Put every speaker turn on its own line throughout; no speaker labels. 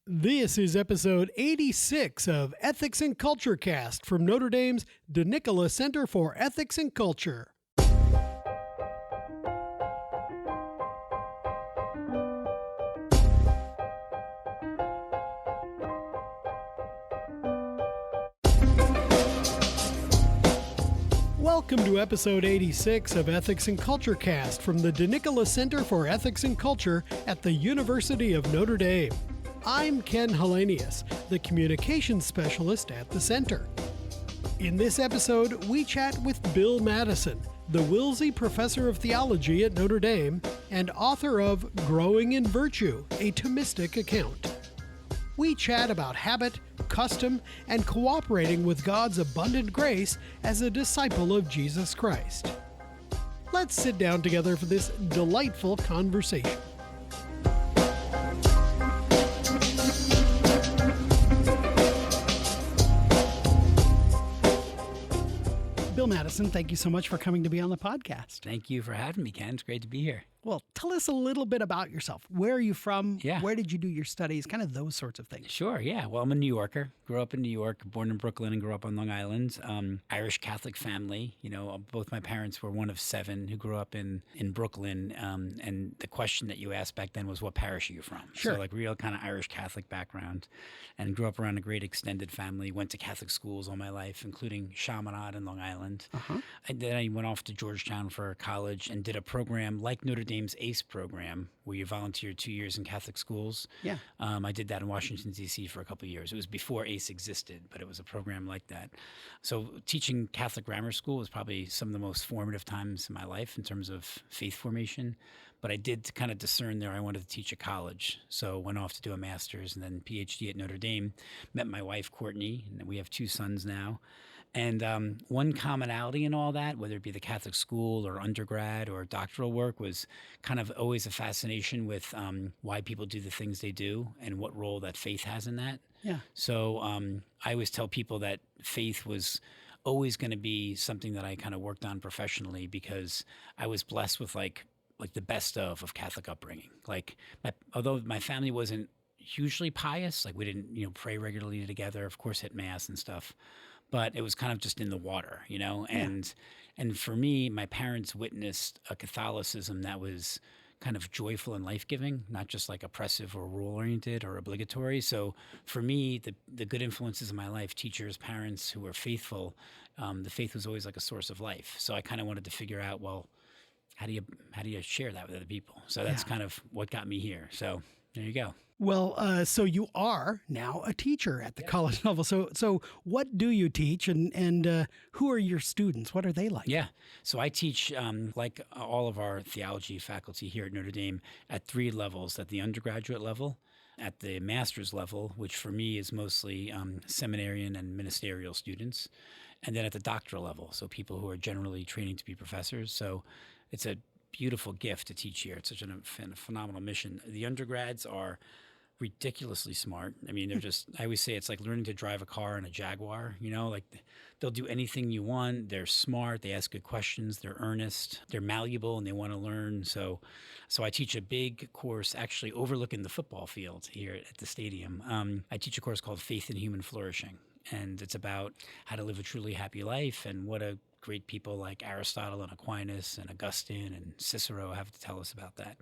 This is episode 86 of Ethics and Culture Cast from Notre Dame's DeNicola Center for Ethics and Culture. Welcome to episode 86 of Ethics and Culture Cast from the DeNicola Center for Ethics and Culture at the University of Notre Dame. I'm Ken Hellenius, the communications specialist at the center. In this episode, we chat with Bill Mattison, the Wilsey Professor of Theology at Notre Dame and author of Growing in Virtue, a Thomistic Account. We chat about habit, custom, and cooperating with God's abundant grace as a disciple of Jesus Christ. Let's sit down together for this delightful conversation. Bill Mattison, thank you so much for coming to be on the podcast.
Thank you for having me, Ken. It's great to be here.
Well, tell us a little bit about yourself. Where are you from?
Yeah.
Where did you do your studies? Kind of those sorts of things.
Sure, yeah. Well, I'm a New Yorker. Grew up in New York, born in Brooklyn and grew up on Long Island. Irish Catholic family. You know, both my parents were one of seven who grew up in Brooklyn. And the question that you asked back then was, what parish are you from?
Sure.
So like real kind of Irish Catholic background. And grew up around a great extended family. Went to Catholic schools all my life, including Chaminade and Long Island.
Uh-huh.
And then I went off to Georgetown for college and did a program like Notre Dame's ACE program, where you volunteered 2 years in Catholic schools.
Yeah.
I did that in Washington, D.C. for a couple of years. It was before ACE existed, but it was a program like that. So teaching Catholic grammar school was probably some of the most formative times in my life in terms of faith formation. But I did kind of discern there I wanted to teach at college. So went off to do a master's and then PhD at Notre Dame. Met my wife, Courtney, and we have two sons now. And one commonality in all that, whether it be the Catholic school or undergrad or doctoral work, was kind of always a fascination with why people do the things they do and what role that faith has in that.
Yeah.
So I always tell people that faith was always going to be something that I kind of worked on professionally because I was blessed with like the best of Catholic upbringing. Although my family wasn't hugely pious, like we didn't pray regularly together, of course hit mass and stuff. But it was kind of just in the water, and for me, my parents witnessed a Catholicism that was kind of joyful and life-giving, not just like oppressive or rule-oriented or obligatory. So for me, the good influences in my life, teachers, parents who were faithful, the faith was always like a source of life. So I kind of wanted to figure out, well, how do you share that with other people? So that's kind of what got me here. So there you go.
Well, so you are now a teacher at the college level. So what do you teach and who are your students? What are they like?
Yeah. So I teach, like all of our theology faculty here at Notre Dame, at three levels: at the undergraduate level, at the master's level, which for me is mostly seminarian and ministerial students, and then at the doctoral level, so people who are generally training to be professors. So it's a beautiful gift to teach here. It's such a phenomenal mission. The undergrads are ridiculously smart. I mean, I always say it's like learning to drive a car in a Jaguar, like they'll do anything you want. They're smart. They ask good questions. They're earnest. They're malleable and they want to learn. So I teach a big course actually overlooking the football field here at the stadium. I teach a course called Faith in Human Flourishing. And it's about how to live a truly happy life and what a great people like Aristotle and Aquinas and Augustine and Cicero have to tell us about that.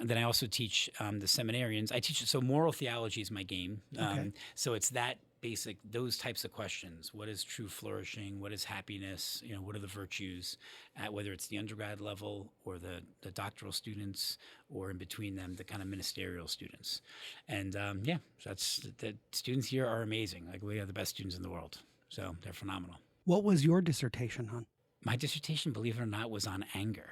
And then I also teach the seminarians. So moral theology is my game.
Okay.
So it's that basic, those types of questions. What is true flourishing? What is happiness? What are the virtues? Whether it's the undergrad level or the doctoral students or in between them, the kind of ministerial students. And the students here are amazing. Like we have the best students in the world. So they're phenomenal.
What was your dissertation on?
My dissertation, believe it or not, was on anger.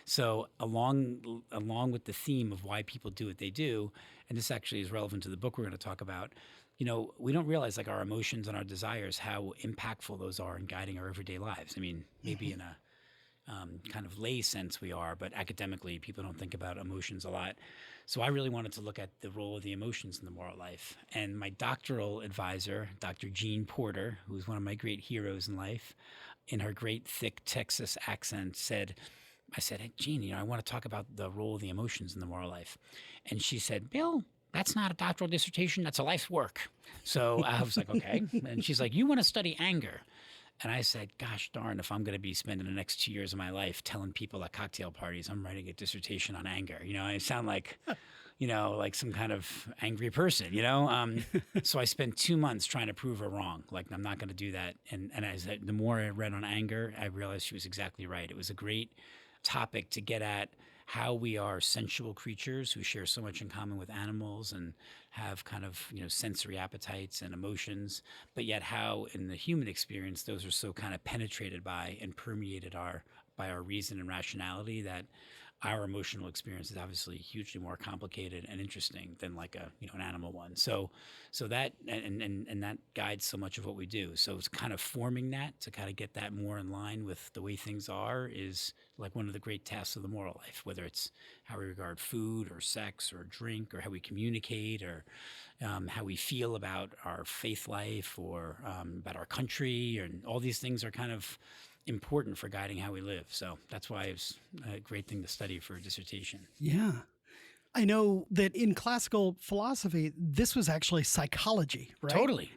So along with the theme of why people do what they do, and this actually is relevant to the book we're going to talk about, we don't realize like our emotions and our desires, how impactful those are in guiding our everyday lives. I mean, maybe in a kind of lay sense we are, but academically people don't think about emotions a lot. So I really wanted to look at the role of the emotions in the moral life. And my doctoral advisor, Dr. Jean Porter, who's one of my great heroes in life, in her great thick Texas accent I said, hey, Jean, I want to talk about the role of the emotions in the moral life. And she said, Bill, that's not a doctoral dissertation, that's a life's work. So I was like, okay. And she's like, you want to study anger. And I said, gosh darn, if I'm going to be spending the next 2 years of my life telling people at cocktail parties I'm writing a dissertation on anger, I sound like, like some kind of angry person. So I spent 2 months trying to prove her wrong. Like, I'm not going to do that. And I said, the more I read on anger, I realized she was exactly right. It was a great topic to get at how we are sensual creatures who share so much in common with animals and have kind of, sensory appetites and emotions, but yet how in the human experience, those are so kind of penetrated by and permeated by our reason and rationality that our emotional experience is obviously hugely more complicated and interesting than like an animal one. So that and that guides so much of what we do. So it's kind of forming that to kind of get that more in line with the way things are is like one of the great tasks of the moral life, whether it's how we regard food or sex or drink or how we communicate or how we feel about our faith life or about our country, and all these things are kind of important for guiding how we live. So that's why it's a great thing to study for a dissertation.
Yeah. I know that in classical philosophy, this was actually psychology, right?
Totally.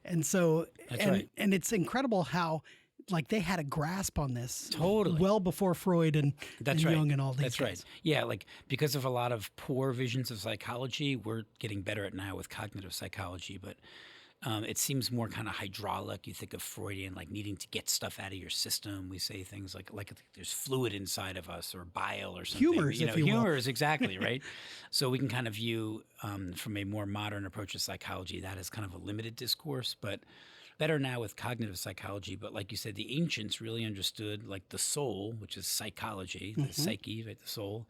And so,
That's right.
And it's incredible how, like, they had a grasp on this
Totally.
well before Freud and Jung and all these
That's
guys.
right. Yeah, like because of a lot of poor visions of psychology, we're getting better at now with cognitive psychology, but it seems more kind of hydraulic. You think of Freudian, like needing to get stuff out of your system. We say things like there's fluid inside of us or bile or something.
Humors, if you will.
Humors, exactly, right? So we can kind of view from a more modern approach to psychology that as kind of a limited discourse, but better now with cognitive psychology. But like you said, the ancients really understood like the soul, which is psychology, the psyche, right, the soul,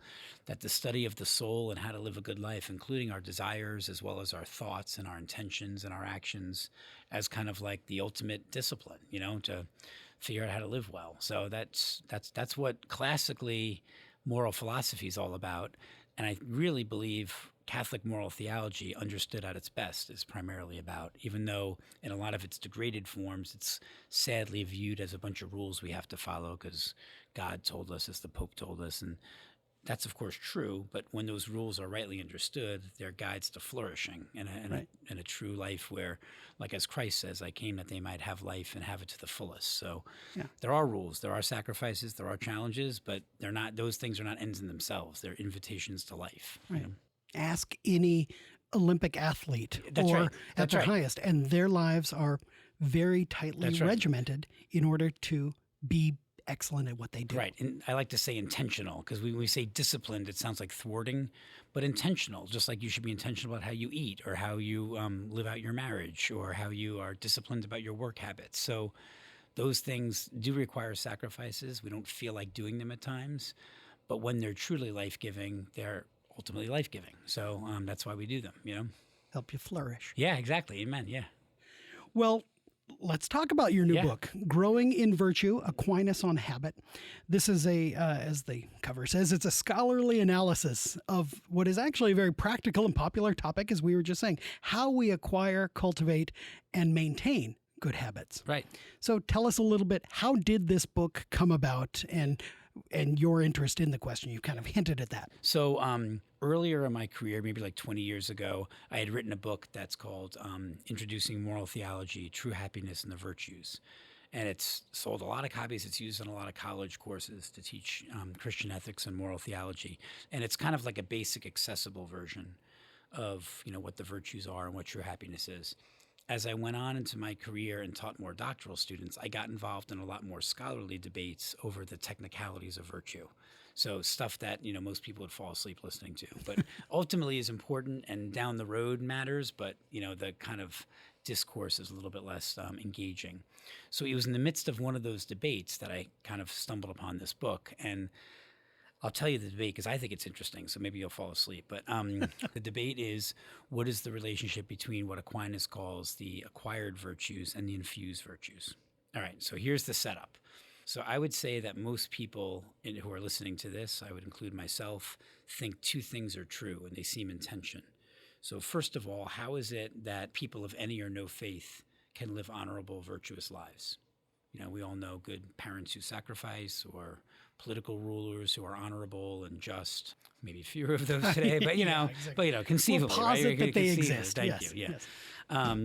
that the study of the soul and how to live a good life, including our desires as well as our thoughts and our intentions and our actions as kind of like the ultimate discipline, to figure out how to live well. So that's what classically moral philosophy is all about. And I really believe Catholic moral theology, understood at its best, is primarily about, even though in a lot of its degraded forms, it's sadly viewed as a bunch of rules we have to follow because God told us, as the Pope told us. And that's, of course, true. But when those rules are rightly understood, they're guides to flourishing in a true life where, like as Christ says, I came that they might have life and have it to the fullest. So there are rules, there are sacrifices, there are challenges, but they're not; those things are not ends in themselves. They're invitations to life.
Right. Ask any Olympic athlete
That's right.
at their highest, and their lives are very tightly
That's right.
regimented in order to be excellent at what they do.
Right. And I like to say intentional because when we say disciplined, it sounds like thwarting, but intentional, just like you should be intentional about how you eat or how you live out your marriage or how you are disciplined about your work habits. So those things do require sacrifices. We don't feel like doing them at times, but when they're truly life-giving, they're ultimately life-giving. So that's why we do them,
Help you flourish.
Yeah, exactly. Amen. Yeah.
Well, let's talk about your new book, Growing in Virtue, Aquinas on Habit. This is as the cover says, it's a scholarly analysis of what is actually a very practical and popular topic, as we were just saying, how we acquire, cultivate, and maintain good habits.
Right.
So tell us a little bit, how did this book come about and your interest in the question? You kind of hinted at that.
So earlier in my career, maybe like 20 years ago, I had written a book that's called Introducing Moral Theology, True Happiness and the Virtues. And it's sold a lot of copies. It's used in a lot of college courses to teach Christian ethics and moral theology. And it's kind of like a basic, accessible version of what the virtues are and what true happiness is. As I went on into my career and taught more doctoral students, I got involved in a lot more scholarly debates over the technicalities of virtue. So stuff that, most people would fall asleep listening to, but ultimately is important and down the road matters, but, the kind of discourse is a little bit less engaging. So it was in the midst of one of those debates that I kind of stumbled upon this book, and I'll tell you the debate because I think it's interesting, so maybe you'll fall asleep. But the debate is, what is the relationship between what Aquinas calls the acquired virtues and the infused virtues? All right, so here's the setup. So I would say that most people who are listening to this, I would include myself, think two things are true, and they seem in tension. So first of all, how is it that people of any or no faith can live honorable, virtuous lives? We all know good parents who sacrifice or political rulers who are honorable and just. Maybe fewer of those today, but
exactly.
Conceivably,
We'll
right?
posit that they
Conceivably.
exist.
Thank
Yes,
you. Yeah.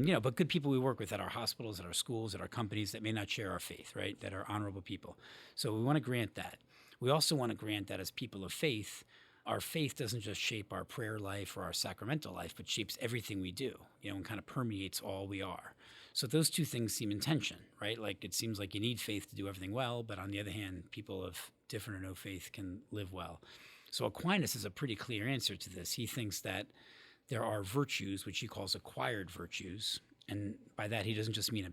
yes.
But good people we work with at our hospitals, at our schools, at our companies that may not share our faith, right? That are honorable people. So we want to grant that. We also want to grant that as people of faith, our faith doesn't just shape our prayer life or our sacramental life, but shapes everything we do, and kind of permeates all we are. So those two things seem in tension, right? Like it seems like you need faith to do everything well, but on the other hand, people of different or no faith can live well. So Aquinas is a pretty clear answer to this. He thinks that there are virtues, which he calls acquired virtues. And by that, he doesn't just mean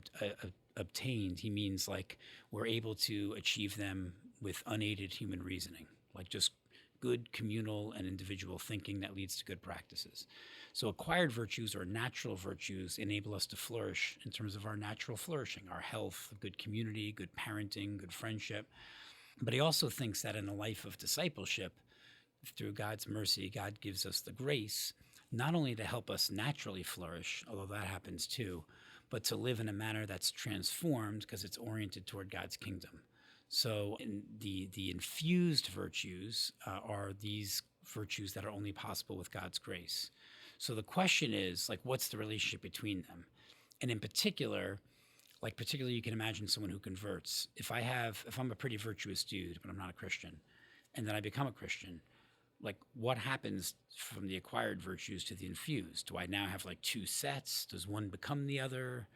obtained. He means like we're able to achieve them with unaided human reasoning, like just good communal and individual thinking that leads to good practices. So acquired virtues or natural virtues enable us to flourish in terms of our natural flourishing, our health, good community, good parenting, good friendship. But he also thinks that in a life of discipleship, through God's mercy, God gives us the grace not only to help us naturally flourish, although that happens too, but to live in a manner that's transformed because it's oriented toward God's kingdom. So the infused virtues are these virtues that are only possible with God's grace. So the question is, like, what's the relationship between them? And in particular, particularly you can imagine someone who converts. If I'm a pretty virtuous dude, but I'm not a Christian, and then I become a Christian, like what happens from the acquired virtues to the infused? Do I now have like two sets? Does one become the other?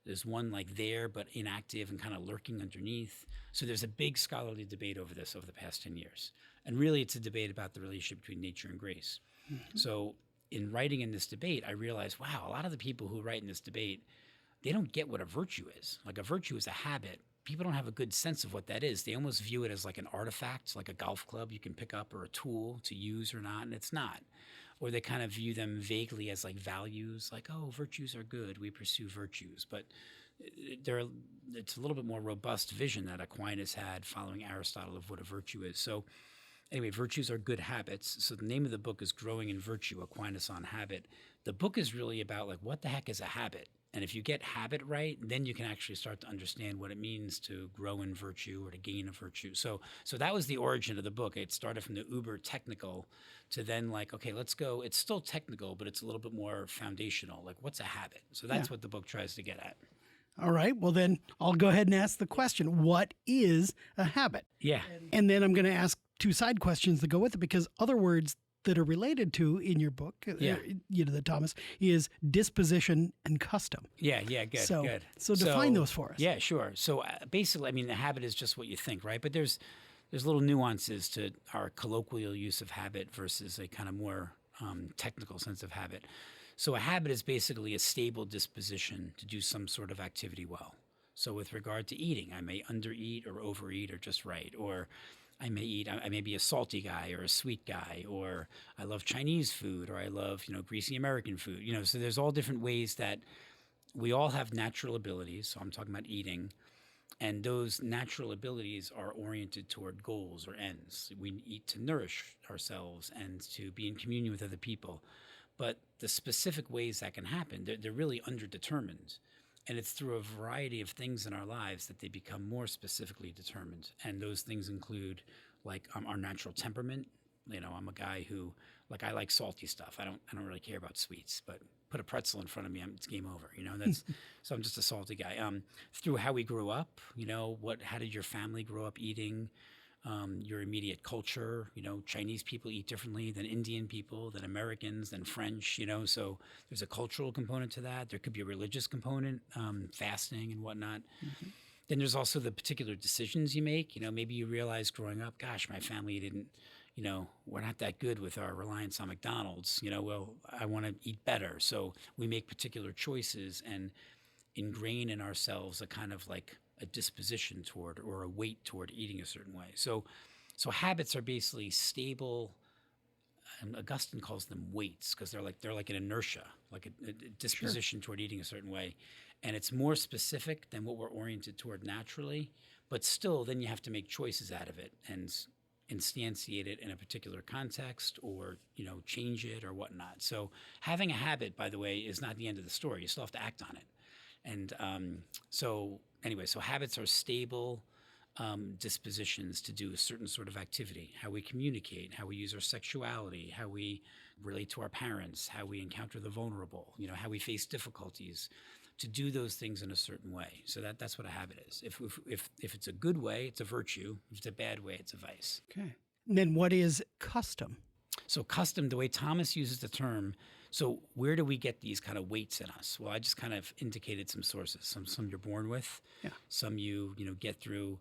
There's one like there but inactive and kind of lurking underneath. So there's a big scholarly debate over this over the past 10 years. And really it's a debate about the relationship between nature and grace. Mm-hmm. So in writing in this debate, I realized, wow, a lot of the people who write in this debate, they don't get what a virtue is. Like a virtue is a habit. People don't have a good sense of what that is. They almost view it as like an artifact, like a golf club you can pick up or a tool to use or not, and it's not. Or they kind of view them vaguely as like values, like, oh, virtues are good, we pursue virtues. But it's a little bit more robust vision that Aquinas had following Aristotle of what a virtue is. So anyway, virtues are good habits. So the name of the book is Growing in Virtue, Aquinas on Habit. The book is really about like what the heck is a habit? And if you get habit right, then you can actually start to understand what it means to grow in virtue or to gain a virtue. So that was the origin of the book. It started from the uber technical to then like, okay, let's go. It's still technical, but it's a little bit more foundational. Like what's a habit? So that's what the book tries to get at.
All right. Well, then I'll go ahead and ask the question, what is a habit?
Yeah.
And then I'm going to ask two side questions that go with it, because other words that are related to in your book, that Thomas, is disposition and custom.
Yeah, good, good.
So define those for us.
Yeah, sure. So basically, I mean, the habit is just what you think, right? But there's little nuances to our colloquial use of habit versus a kind of more technical sense of habit. So a habit is basically a stable disposition to do some sort of activity well. So with regard to eating, I may undereat or overeat or just right, or I may be a salty guy or a sweet guy, or I love Chinese food, or I love, greasy American food. So there's all different ways that we all have natural abilities. So I'm talking about eating. And those natural abilities are oriented toward goals or ends. We eat to nourish ourselves and to be in communion with other people. But the specific ways that can happen, they're really underdetermined. And it's through a variety of things in our lives that they become more specifically determined. And those things include like our natural temperament. I'm a guy who, like, I like salty stuff. I don't really care about sweets, but put a pretzel in front of me, it's game over. So I'm just a salty guy. Through how we grew up, how did your family grow up eating? Your immediate culture, Chinese people eat differently than Indian people, than Americans, than French, so there's a cultural component to that. There could be a religious component, fasting and whatnot. Mm-hmm. Then there's also the particular decisions you make. Maybe you realize growing up, gosh, my family didn't, we're not that good with our reliance on McDonald's. Well, I want to eat better. So we make particular choices and ingrain in ourselves a kind of like a disposition toward or a weight toward eating a certain way. So habits are basically stable, and Augustine calls them weights because they're like an inertia, like a disposition toward eating a certain way. And it's more specific than what we're oriented toward naturally, but still then you have to make choices out of it and instantiate it in a particular context or, change it or whatnot. So having a habit, by the way, is not the end of the story. You still have to act on it. And so habits are stable, dispositions to do a certain sort of activity, how we communicate, how we use our sexuality, how we relate to our parents, how we encounter the vulnerable, how we face difficulties, to do those things in a certain way. So that's what a habit is. If it's a good way, it's a virtue. If it's a bad way, it's a vice.
Okay. And then what is custom?
So custom, the way Thomas uses the term, so where do we get these kind of weights in us? Well, I just kind of indicated some sources. Some you're born with, some you get through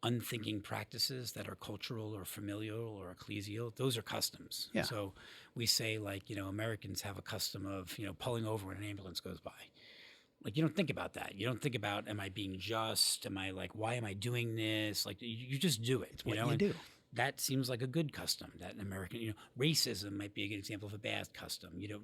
unthinking practices that are cultural or familial or ecclesial. Those are customs.
Yeah.
So we say, like, Americans have a custom of, pulling over when an ambulance goes by. Like, you don't think about that. You don't think about, am I being just? Am I like, why am I doing this? Like, you just do it.
It's what you do.
That seems like a good custom. That American, racism might be a good example of a bad custom. You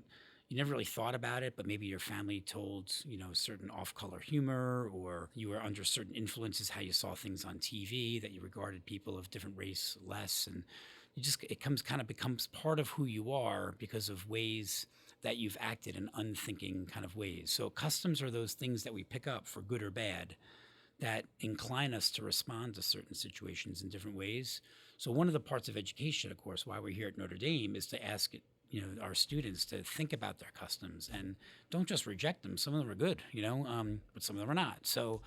never really thought about it, but maybe your family told, certain off-color humor, or you were under certain influences, how you saw things on TV, that you regarded people of different race less. And it becomes part of who you are because of ways that you've acted in unthinking kind of ways. So customs are those things that we pick up, for good or bad, that incline us to respond to certain situations in different ways. So one of the parts of education, of course, why we're here at Notre Dame, is to ask our students to think about their customs and don't just reject them. Some of them are good, but some of them are not. So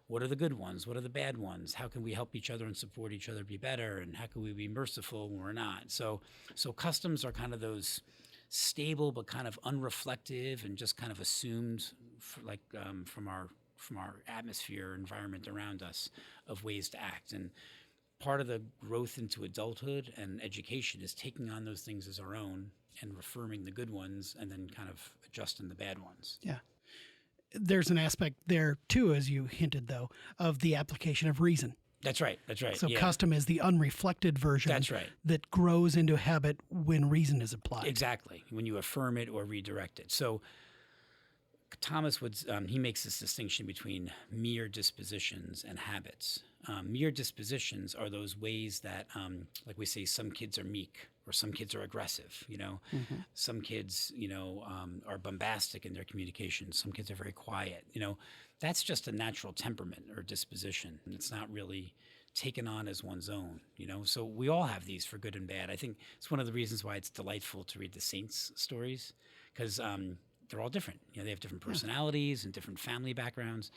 what are the good ones? What are the bad ones? How can we help each other and support each other be better? And how can we be merciful when we're not? So customs are kind of those stable but kind of unreflective and just kind of assumed, from our atmosphere, environment around us, of ways to act. And part of the growth into adulthood and education is taking on those things as our own and affirming the good ones and then kind of adjusting the bad ones.
Yeah. There's an aspect there too, as you hinted, though, of the application of reason.
That's right.
So custom is the unreflected version.
That's right.
That grows into habit when reason is applied.
Exactly. When you affirm it or redirect it. So Thomas he makes this distinction between mere dispositions and habits. Mere dispositions are those ways that, like we say, some kids are meek or some kids are aggressive.
Mm-hmm.
Some kids, are bombastic in their communication. Some kids are very quiet. That's just a natural temperament or disposition. It's not really taken on as one's own. So we all have these, for good and bad. I think it's one of the reasons why it's delightful to read the saints' stories, because they're all different. They have different personalities and different family backgrounds.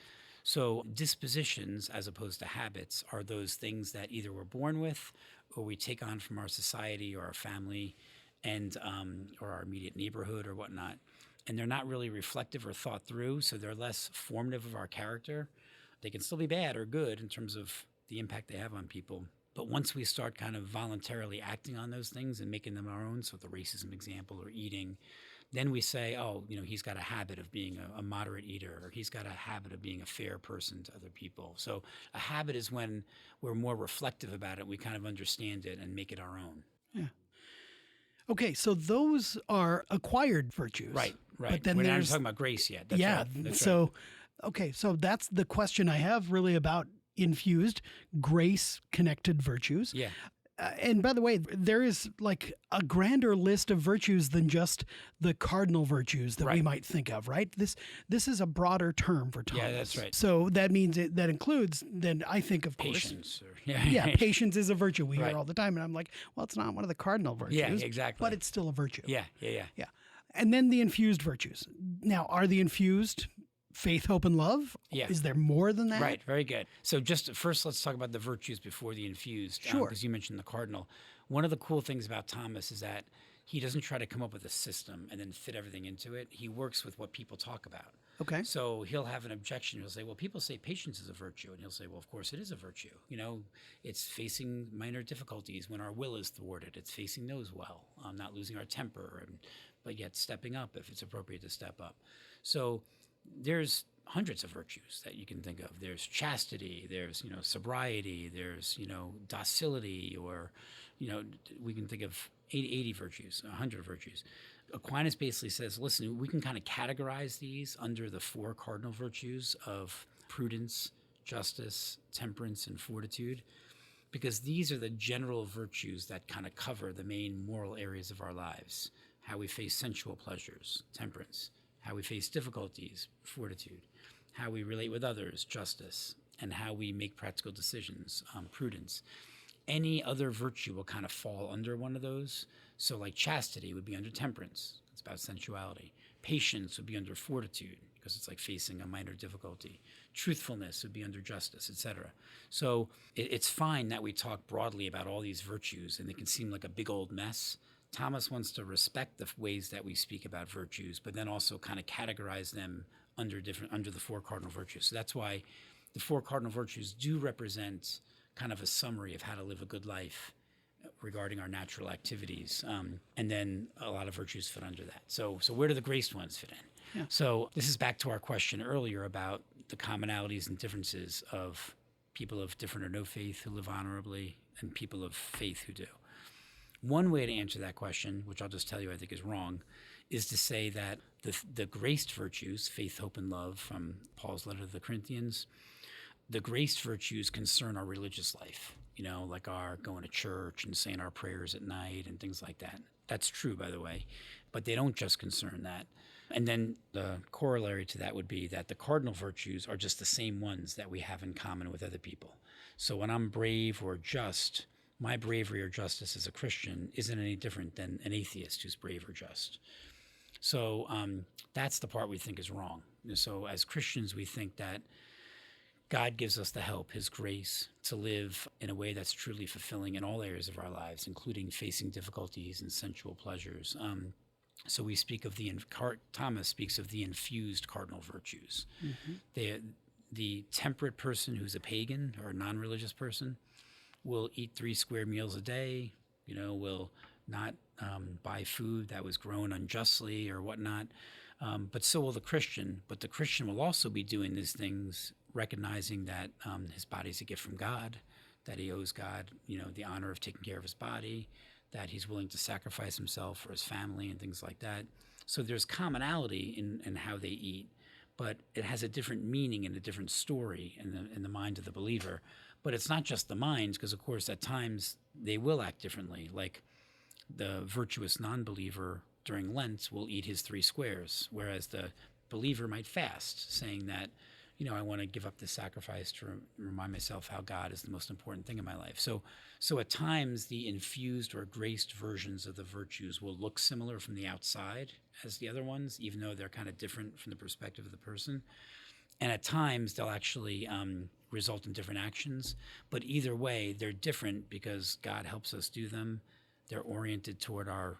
So dispositions, as opposed to habits, are those things that either we're born with or we take on from our society or our family and or our immediate neighborhood or whatnot. And they're not really reflective or thought through, so they're less formative of our character. They can still be bad or good in terms of the impact they have on people. But once we start kind of voluntarily acting on those things and making them our own, so the racism example or eating, then we say, he's got a habit of being a moderate eater, or he's got a habit of being a fair person to other people. So a habit is when we're more reflective about it. We kind of understand it and make it our own.
Yeah. Okay, so those are acquired virtues.
Right.
But then
we're not talking about grace yet. That's right.
So, okay, so that's the question I have really about infused grace-connected virtues.
Yeah.
And by the way, there is like a grander list of virtues than just the cardinal virtues that we might think of, right? This is a broader term for Thomas.
Yeah, that's right.
So that means that includes, then I think, of
patience.
Course. Patience is a virtue we hear all the time. And I'm like, well, it's not one of the cardinal virtues.
Yeah, exactly.
But it's still a virtue.
Yeah.
And then the infused virtues. Now, are the infused faith, hope, and love?
Yeah.
Is there more than that?
Right. Very good. So just first, let's talk about the virtues before the infused.
Sure.
Because you mentioned the cardinal. One of the cool things about Thomas is that he doesn't try to come up with a system and then fit everything into it. He works with what people talk about.
Okay.
So he'll have an objection. He'll say, well, people say patience is a virtue. And he'll say, well, of course it is a virtue. It's facing minor difficulties when our will is thwarted. It's facing those well, not losing our temper, but yet stepping up if it's appropriate to step up. So there's hundreds of virtues that you can think of. There's chastity, there's, sobriety, there's, docility, or, we can think of 80 virtues, 100 virtues. Aquinas basically says, listen, we can kind of categorize these under the 4 cardinal virtues of prudence, justice, temperance, and fortitude, because these are the general virtues that kind of cover the main moral areas of our lives. How we face sensual pleasures, temperance. How we face difficulties, fortitude. How we relate with others, justice. and how we make practical decisions, prudence. Any other virtue will kind of fall under one of those. So like chastity would be under temperance. It's about sensuality. Patience would be under fortitude, because it's like facing a minor difficulty. Truthfulness would be under justice, etc. So it's fine that we talk broadly about all these virtues, and they can seem like a big old mess. Thomas wants to respect the ways that we speak about virtues, but then also kind of categorize them under the four cardinal virtues. So that's why the four cardinal virtues do represent kind of a summary of how to live a good life regarding our natural activities. And then a lot of virtues fit under that. So where do the graced ones fit in?
Yeah.
So this is back to our question earlier about the commonalities and differences of people of different or no faith who live honorably and people of faith who do. One way to answer that question, which I'll just tell you I think is wrong, is to say that the graced virtues, faith, hope, and love from Paul's letter to the Corinthians, the graced virtues concern our religious life, like our going to church and saying our prayers at night and things like that. That's true, by the way, but they don't just concern that. And then the corollary to that would be that the cardinal virtues are just the same ones that we have in common with other people. So when I'm brave or just, my bravery or justice as a Christian isn't any different than an atheist who's brave or just. So that's the part we think is wrong. So as Christians, we think that God gives us the help, his grace, to live in a way that's truly fulfilling in all areas of our lives, including facing difficulties and sensual pleasures. So we speak of Thomas speaks of the infused cardinal virtues. Mm-hmm. The temperate person who's a pagan or a non-religious person will eat 3 square meals a day, will not buy food that was grown unjustly or whatnot. But so will the Christian. But the Christian will also be doing these things, recognizing that his body's a gift from God, that he owes God, the honor of taking care of his body, that he's willing to sacrifice himself for his family and things like that. So there's commonality in how they eat, but it has a different meaning and a different story in the mind of the believer. But it's not just the minds, because of course at times they will act differently. Like the virtuous non-believer during Lent will eat his 3 squares, whereas the believer might fast, saying that, I want to give up this sacrifice to remind myself how God is the most important thing in my life. So at times the infused or graced versions of the virtues will look similar from the outside as the other ones, even though they're kind of different from the perspective of the person. And at times they'll actually result in different actions. But either way, they're different because God helps us do them. They're oriented toward our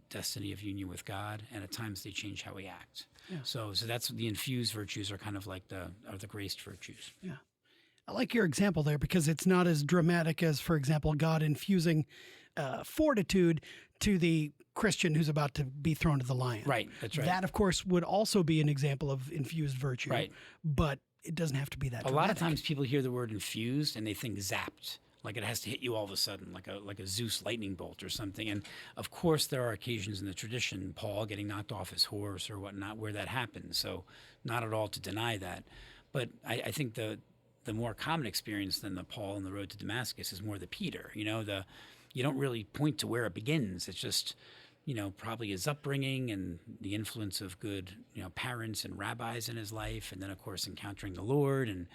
destiny of union with God, and at times they change how we act. Yeah. So that's the infused virtues are kind of like the graced virtues.
Yeah. I like your example there because it's not as dramatic as, for example, God infusing fortitude to the Christian who's about to be thrown to the lion.
Right, that's right.
That, of course, would also be an example of infused virtue.
Right.
But it doesn't have to be that dramatic.
A lot of times people hear the word infused and they think zapped. Like it has to hit you all of a sudden, like a Zeus lightning bolt or something. And of course, there are occasions in the tradition, Paul getting knocked off his horse or whatnot, where that happens. So not at all to deny that. But I think the more common experience than the Paul on the road to Damascus is more the Peter. You don't really point to where it begins. It's just, probably his upbringing and the influence of good, parents and rabbis in his life. And then, of course, encountering the Lord and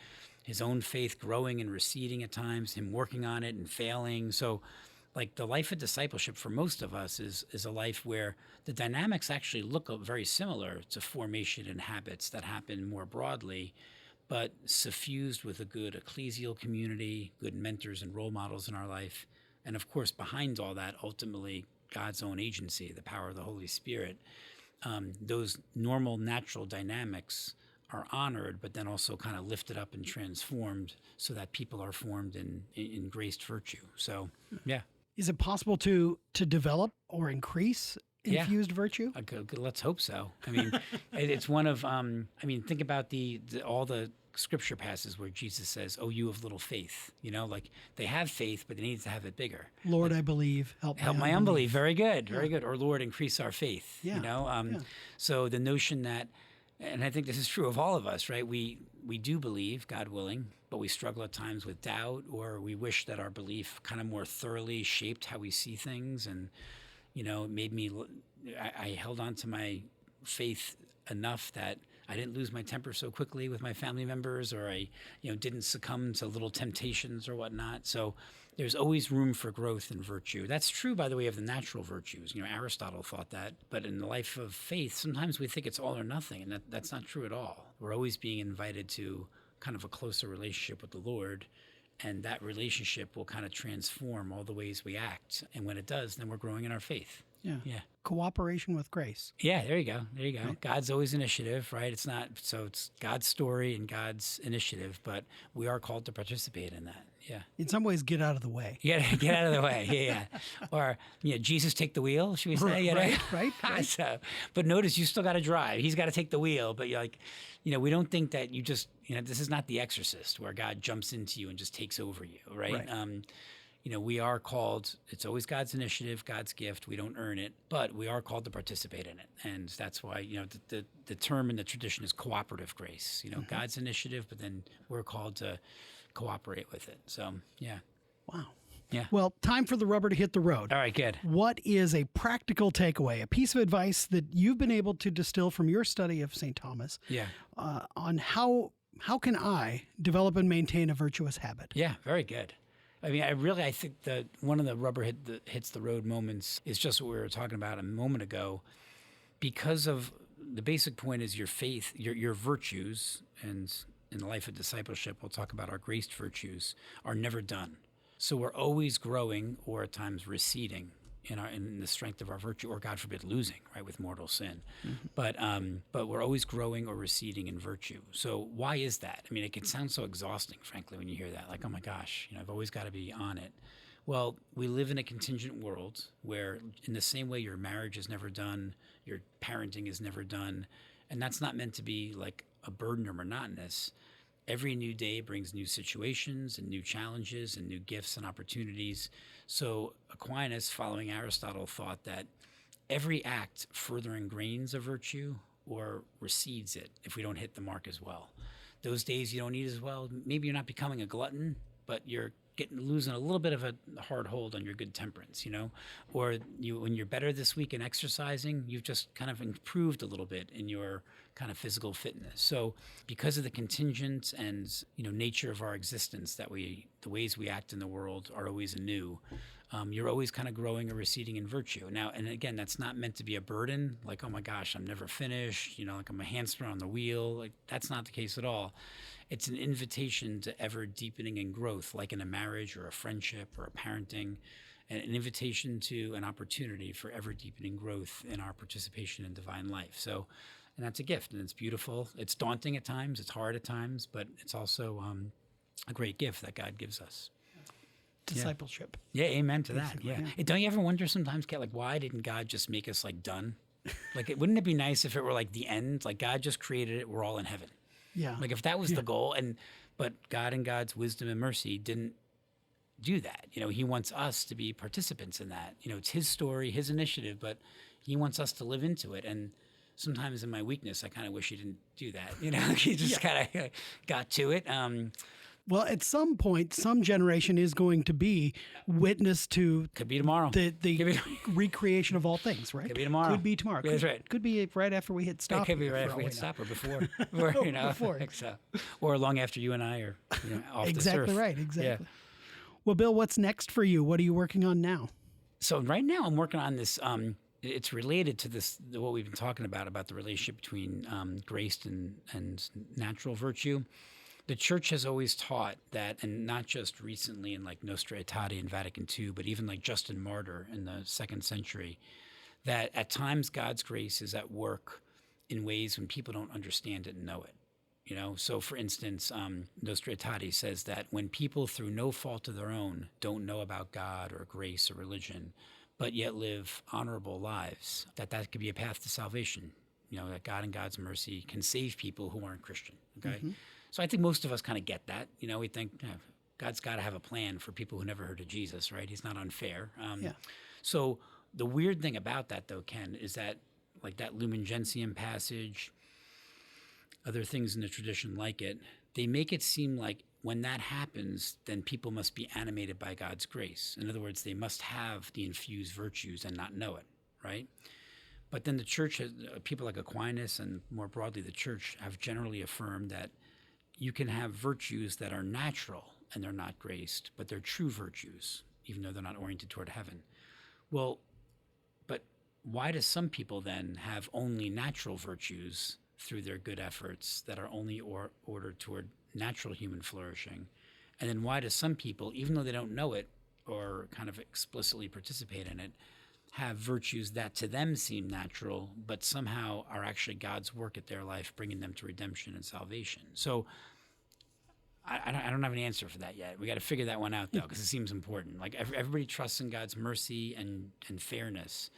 his own faith growing and receding at times, him working on it and failing. So like the life of discipleship for most of us is a life where the dynamics actually look very similar to formation and habits that happen more broadly, but suffused with a good ecclesial community, good mentors and role models in our life. And of course, behind all that, ultimately, God's own agency, the power of the Holy Spirit. Those normal, natural dynamics are honored, but then also kind of lifted up and transformed so that people are formed in graced virtue. So, yeah.
Is it possible to develop or increase infused virtue?
Let's hope so. I mean, it's one of, think about all the scripture passages where Jesus says, "Oh, you of little faith." Like they have faith, but they need to have it bigger.
Lord, I believe. Help my
unbelief. Very good. Very good. Or Lord, increase our faith.
Yeah.
So the notion that, and I think this is true of all of us, right? We do believe, God willing, but we struggle at times with doubt, or we wish that our belief kind of more thoroughly shaped how we see things. And, it made me, I held on to my faith enough that I didn't lose my temper so quickly with my family members, or I, didn't succumb to little temptations or whatnot. So there's always room for growth in virtue. That's true, by the way, of the natural virtues. Aristotle thought that. But in the life of faith, sometimes we think it's all or nothing, and that's not true at all. We're always being invited to kind of a closer relationship with the Lord, and that relationship will kind of transform all the ways we act. And when it does, then we're growing in our faith.
Yeah. Cooperation with grace.
Yeah, there you go. Right. God's always initiative, right? It's God's story and God's initiative, but we are called to participate in that. Yeah.
In some ways, get out of the way.
Get out of the way. Yeah. Or, Jesus take the wheel, should we say?
Right.
So, but notice you still got to drive. He's got to take the wheel, but you're like, we don't think that you just, this is not The Exorcist where God jumps into you and just takes over you, right? We are called, it's always God's initiative, God's gift. We don't earn it, but we are called to participate in it. And that's why, the term in the tradition is cooperative grace. God's initiative, but then we're called to cooperate with it. So, yeah.
Wow.
Yeah.
Well, time for the rubber to hit the road.
All right, good.
What is a practical takeaway, a piece of advice that you've been able to distill from your study of St. Thomas on how can I develop and maintain a virtuous habit?
Yeah, very good. I mean, I think that one of the rubber hits the road moments is just what we were talking about a moment ago, because of the basic point is your faith, your virtues, and in the life of discipleship, we'll talk about our graced virtues, are never done. So we're always growing, or at times receding in the strength of our virtue, or God forbid losing, right, with mortal sin. But we're always growing or receding in virtue. So why is that? I mean, it can sound so exhausting, frankly, when you hear that. Like, oh my gosh, I've always got to be on it. Well, we live in a contingent world where, in the same way your marriage is never done, your parenting is never done, and that's not meant to be like a burden or monotonous. Every new day brings new situations and new challenges and new gifts and opportunities. So Aquinas, following Aristotle, thought that every act further ingrains a virtue or recedes it if we don't hit the mark as well. Those days you don't eat as well, maybe you're not becoming a glutton, but you're losing a little bit of a hard hold on your good temperance, or when you're better this week in exercising, you've just kind of improved a little bit in your kind of physical fitness. So because of the contingent and nature of our existence, the ways we act in the world are always anew. You're always kind of growing or receding in virtue. Now, and again, that's not meant to be a burden, like, oh my gosh, I'm never finished, like I'm a hamster on the wheel. Like, that's not the case at all. It's an invitation to ever deepening and growth, like in a marriage or a friendship or a parenting, and an invitation to an opportunity for ever deepening growth in our participation in divine life. So, and that's a gift, and it's beautiful. It's daunting at times, it's hard at times, but it's also a great gift that God gives us.
Discipleship.
Yeah, amen to that. Yeah. Don't you ever wonder sometimes, Kat, like, why didn't God just make us like done? Like, wouldn't it be nice if it were like the end? Like, God just created it, we're all in heaven.
Yeah.
Like, if that was the goal, but God in God's wisdom and mercy didn't do that. He wants us to be participants in that. It's His story, His initiative, but He wants us to live into it. And sometimes in my weakness, I kind of wish He didn't do that. He just kind of got to it.
Well, at some point, some generation is going to be witness to
could be tomorrow
the recreation of all things, right?
Could be tomorrow.
Could be tomorrow.
That's right.
Could be right after we hit stop.
It could be right after we hit stop or before.
Before.
So. Or long after you and I are off the surf.
Exactly right. Exactly.
Yeah.
Well, Bill, what's next for you? What are you working on now?
So right now I'm working on this. It's related to what we've been talking about the relationship between grace and natural virtue. The Church has always taught that, and not just recently in like Notre in Vatican II, but even like Justin Martyr in the 2nd century, that at times God's grace is at work in ways when people don't understand it and know it. So for instance, Notre says that when people through no fault of their own don't know about God or grace or religion, but yet live honorable lives, that could be a path to salvation. That God and God's mercy can save people who aren't Christian. Okay. Mm-hmm. So I think most of us kind of get that. We think God's got to have a plan for people who never heard of Jesus, right? He's not unfair. So the weird thing about that, though, Ken, is that like that Lumen Gentium passage, other things in the tradition like it, they make it seem like when that happens, then people must be animated by God's grace. In other words, they must have the infused virtues and not know it, right? But then the church, people like Aquinas and more broadly the church, have generally affirmed that you can have virtues that are natural and they're not graced, but they're true virtues, even though they're not oriented toward heaven. Well, but why do some people then have only natural virtues through their good efforts that are only ordered toward natural human flourishing? And then why do some people, even though they don't know it or kind of explicitly participate in it, have virtues that to them seem natural, but somehow are actually God's work at their life, bringing them to redemption and salvation? So I don't have an answer for that yet. We got to figure that one out, though, because it seems important. Like everybody trusts in God's mercy and fairness,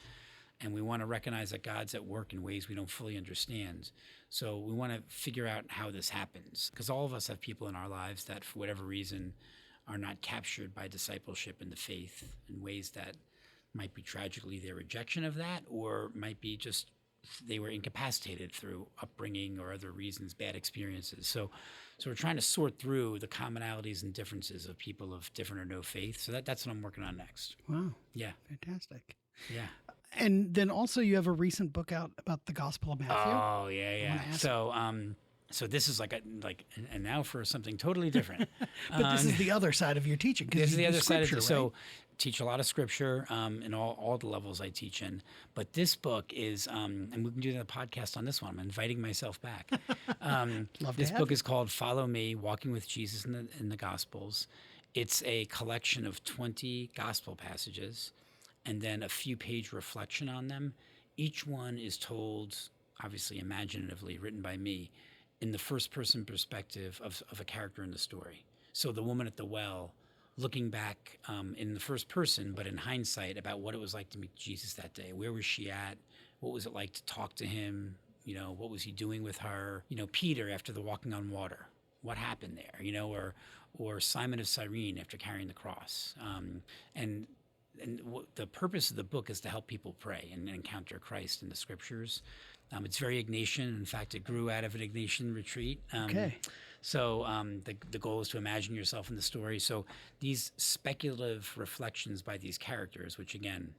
and we want to recognize that God's at work in ways we don't fully understand. So we want to figure out how this happens, because all of us have people in our lives that, for whatever reason, are not captured by discipleship and the faith in ways that might be tragically their rejection of that, or might be just they were incapacitated through upbringing or other reasons, bad experiences. So we're trying to sort through the commonalities and differences of people of different or no faith. So that's what I'm working on next.
Wow.
Yeah.
Fantastic.
Yeah.
And then also you have a recent book out about the Gospel of Matthew.
Oh, yeah. So this is and now for something totally different.
But this is the other side of your teaching.
This is the other side of it.
Right?
So teach a lot of scripture in all the levels I teach in. But this book is, and we've been doing a podcast on this one. I'm inviting myself back. This book is called Follow Me, Walking with Jesus in the Gospels. It's a collection of 20 gospel passages and then a few page reflection on them. Each one is told, obviously imaginatively, written by me, in the first person perspective of a character in the story. So the woman at the well, looking back in the first person, but in hindsight, about what it was like to meet Jesus that day. Where was she at? What was it like to talk to him? What was he doing with her? Peter after the walking on water. What happened there? Or Simon of Cyrene after carrying the cross. And the purpose of the book is to help people pray and encounter Christ in the scriptures. It's very Ignatian. In fact, it grew out of an Ignatian retreat.
Okay.
So the goal is to imagine yourself in the story. So these speculative reflections by these characters, which again,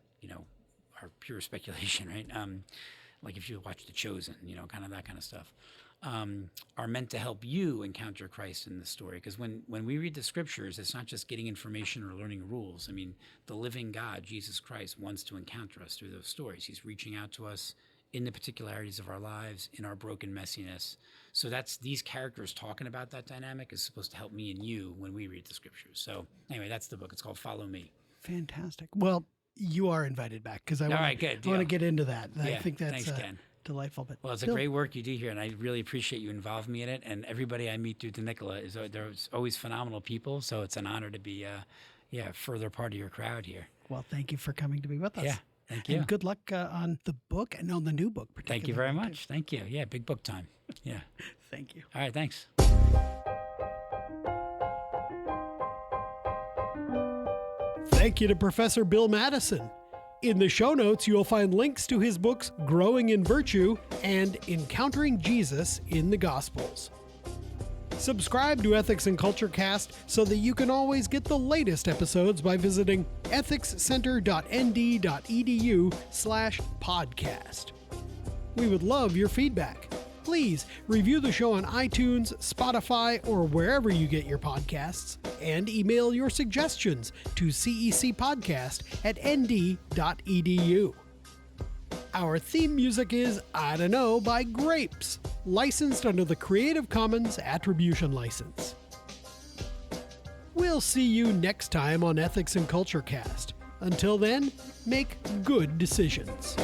are pure speculation, right? Like if you watch The Chosen, kind of that kind of stuff, are meant to help you encounter Christ in the story. Because when we read the scriptures, it's not just getting information or learning rules. I mean, the living God, Jesus Christ, wants to encounter us through those stories. He's reaching out to us in the particularities of our lives, in our broken messiness. So these characters talking about that dynamic is supposed to help me and you when we read the scriptures. So anyway, that's the book. It's called Follow Me.
Fantastic. Well, you are invited back because I want to get into that.
Yeah,
I think that's
thanks, Ken.
Delightful. But
well, it's a great work you do here, and I really appreciate you involving me in it. And everybody I meet through Nicola they're always phenomenal people. So it's an honor to be a further part of your crowd here.
Well, thank you for coming to be with us.
Yeah. Thank you.
And good luck on the book and on the new book.
Thank you very much. Thank you. Yeah, big book time. Yeah.
Thank you.
All right, thanks.
Thank you to Professor Bill Mattison. In the show notes, you'll find links to his books Growing in Virtue and Encountering Jesus in the Gospels. Subscribe to Ethics and Culture Cast so that you can always get the latest episodes by visiting ethicscenter.nd.edu/podcast. We would love your feedback. Please review the show on iTunes, Spotify, or wherever you get your podcasts, and email your suggestions to cecpodcast@nd.edu. Our theme music is I Don't Know by Grapes, licensed under the Creative Commons Attribution License. We'll see you next time on Ethics and Culture Cast. Until then, make good decisions.